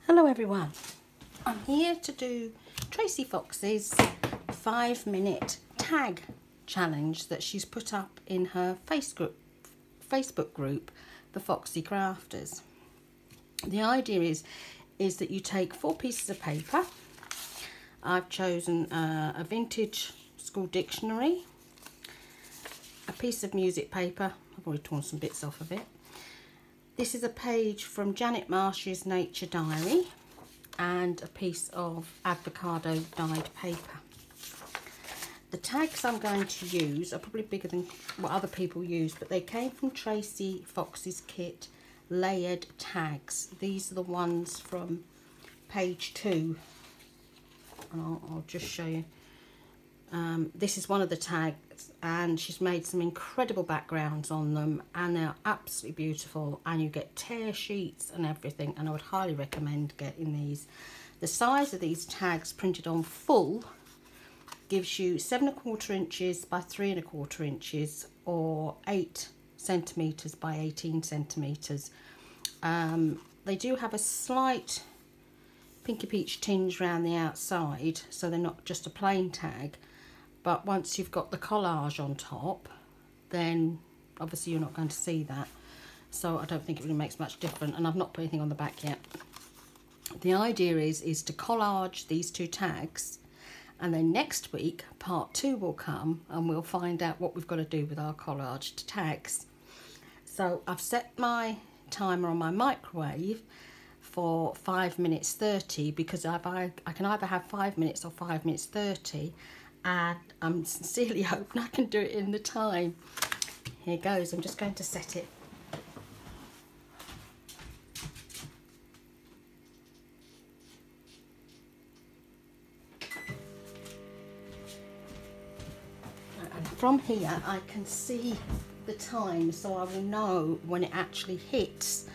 Hello everyone, I'm here to do Tracie Fox's 5-minute tag challenge that she's put up in her Facebook group, the Foxy Crafters. The idea is that you take 4 pieces of paper. I've chosen a vintage school dictionary, a piece of music paper, I've already torn some bits off of it. This is a page from Janet Marsh's Nature Diary and a piece of avocado dyed paper. The tags I'm going to use are probably bigger than what other people use, but they came from Tracie Fox's kit layered tags. These are the ones from page 2, and I'll just show you. This is one of the tags, and she's made some incredible backgrounds on them, and they're absolutely beautiful, and you get tear sheets and everything, and I would highly recommend getting these. The size of these tags printed on full gives you 7¼ inches by 3¼ inches, or 8 centimetres by 18 centimetres. They do have a slight pinky peach tinge around the outside, so they're not just a plain tag. But once you've got the collage on top, then obviously you're not going to see that. So I don't think it really makes much difference, and I've not put anything on the back yet. The idea is to collage these 2 tags, and then next week part 2 will come and we'll find out what we've got to do with our collaged tags. So I've set my timer on my microwave for 5 minutes 30, because I can either have 5 minutes or 5 minutes 30, and I'm sincerely hoping I can do it in the time. Here goes, I'm just going to set it. And from here I can see the time, so I will know when it actually hits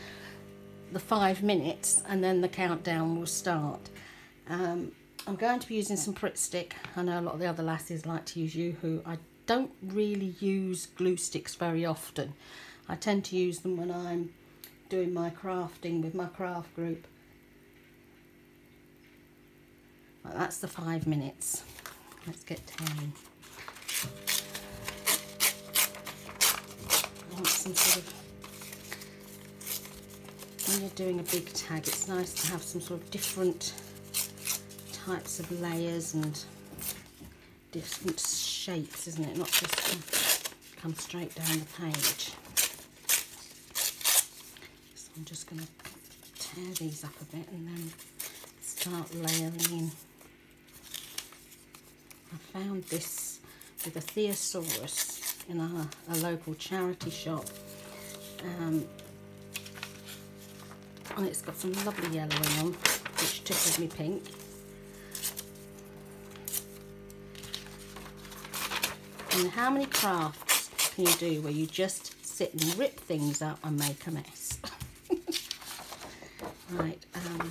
the 5 minutes, and then the countdown will start. I'm going to be using some Pritt stick. I know a lot of the other lasses like to use Yoo-hoo. I don't really use glue sticks very often. I tend to use them when I'm doing my crafting with my craft group. Right, that's the 5 minutes. Let's get 10. I want some sort of, when you're doing a big tag, it's nice to have some sort of different types of layers and different shapes, isn't it? Not just come straight down the page. So I'm just going to tear these up a bit and then start layering in. I found this with a Theosaurus in a local charity shop, and it's got some lovely yellowing on, which tickles me pink. And how many crafts can you do where you just sit and rip things up and make a mess? Right, I'll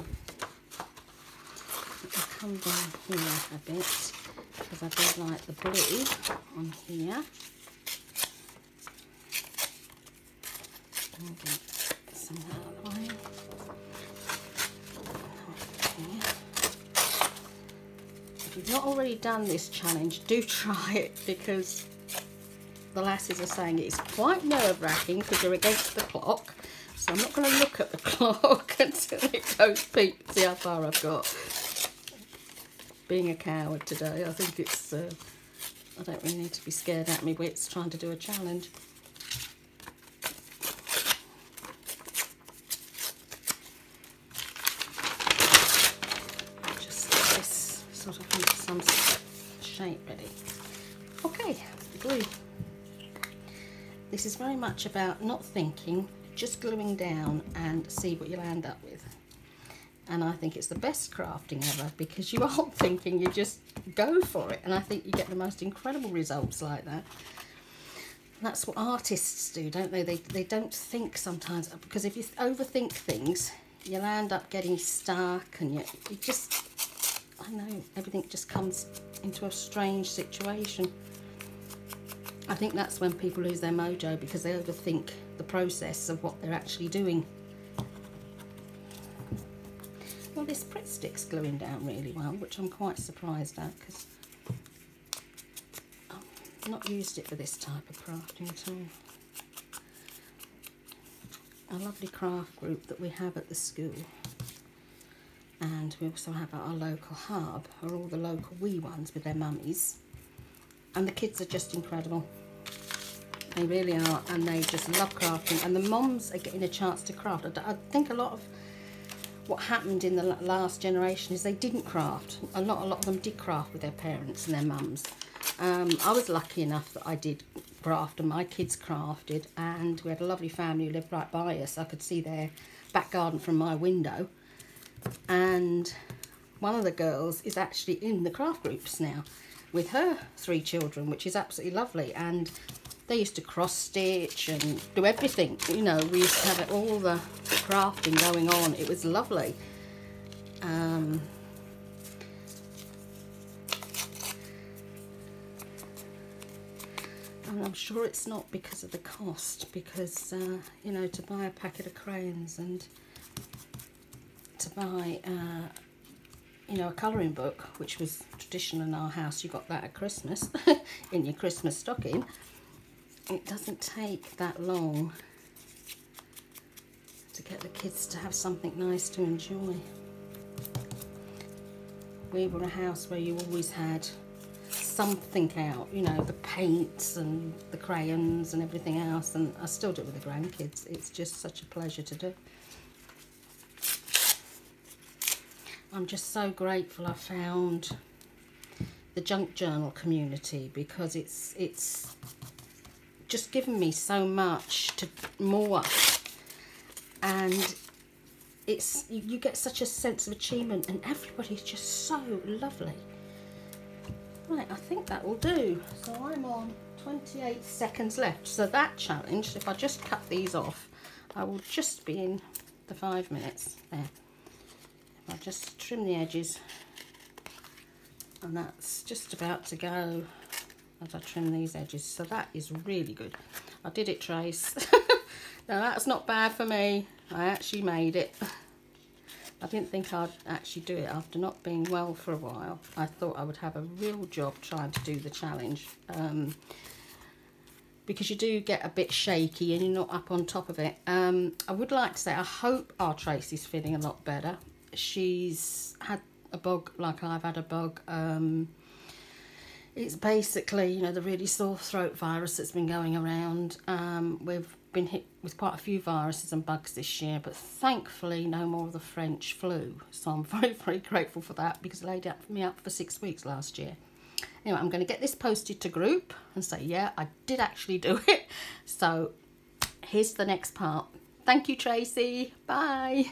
come down here a bit, because I do like the blue on here. I'll get some out of the way. If you've not already done this challenge, do try it, because the lasses are saying it's quite nerve-wracking because you're against the clock. So I'm not going to look at the clock until it goes beep, see how far I've got. Being a coward today, I think it's, I don't really need to be scared at me wits trying to do a challenge. Sort of make some shape ready. Okay, glue. This is very much about not thinking, just gluing down and see what you'll end up with. And I think it's the best crafting ever, because you aren't thinking, you just go for it, and I think you get the most incredible results like that. And that's what artists do, don't they? They don't think sometimes, because if you overthink things, you'll end up getting stuck, and you just, I know, everything just comes into a strange situation. I think that's when people lose their mojo, because they overthink the process of what they're actually doing. Well, this Pritt stick's gluing down really well, which I'm quite surprised at because I've not used it for this type of crafting at all. A lovely craft group that we have at the school, and we also have at our local hub are all the local wee ones with their mummies, and the kids are just incredible. They really are, and they just love crafting, and the mums are getting a chance to craft. I think a lot of what happened in the last generation is they didn't craft. A lot of them did craft with their parents and their mums. I was lucky enough that I did craft and my kids crafted, and we had a lovely family who lived right by us. I could see their back garden from my window, and one of the girls is actually in the craft groups now with her 3 children, which is absolutely lovely. And they used to cross stitch and do everything, you know. We used to have all the crafting going on. It was lovely. And I'm sure it's not because of the cost, because you know, to buy a packet of crayons and to buy you know, a colouring book, which was traditional in our house, you got that at Christmas in your Christmas stocking. It doesn't take that long to get the kids to have something nice to enjoy. We were a house where you always had something out, you know, the paints and the crayons and everything else, and I still do it with the grandkids. It's just such a pleasure to do. I'm just so grateful I found the junk journal community, because it's just given me so much to more, and it's, you get such a sense of achievement, and everybody's just so lovely. Right, I think that will do. So I'm on 28 seconds left. So that challenge, if I just cut these off, I will just be in the 5 minutes there. If I just trim the edges, and that's just about to go as I trim these edges. So that is really good. I did it, Trace. Now that's not bad for me. I actually made it. I didn't think I'd actually do it after not being well for a while. I thought I would have a real job trying to do the challenge, because you do get a bit shaky and you're not up on top of it. I would like to say I hope our Tracie's feeling a lot better. She's had a bug like I've had a bug. It's basically, you know, the really sore throat virus that's been going around. We've been hit with quite a few viruses and bugs this year, but thankfully no more of the French flu. So I'm very, very grateful for that, because it laid me up for 6 weeks last year. Anyway, I'm going to get this posted to group and say, yeah, I did actually do it. So here's the next part. Thank you, Tracie. Bye.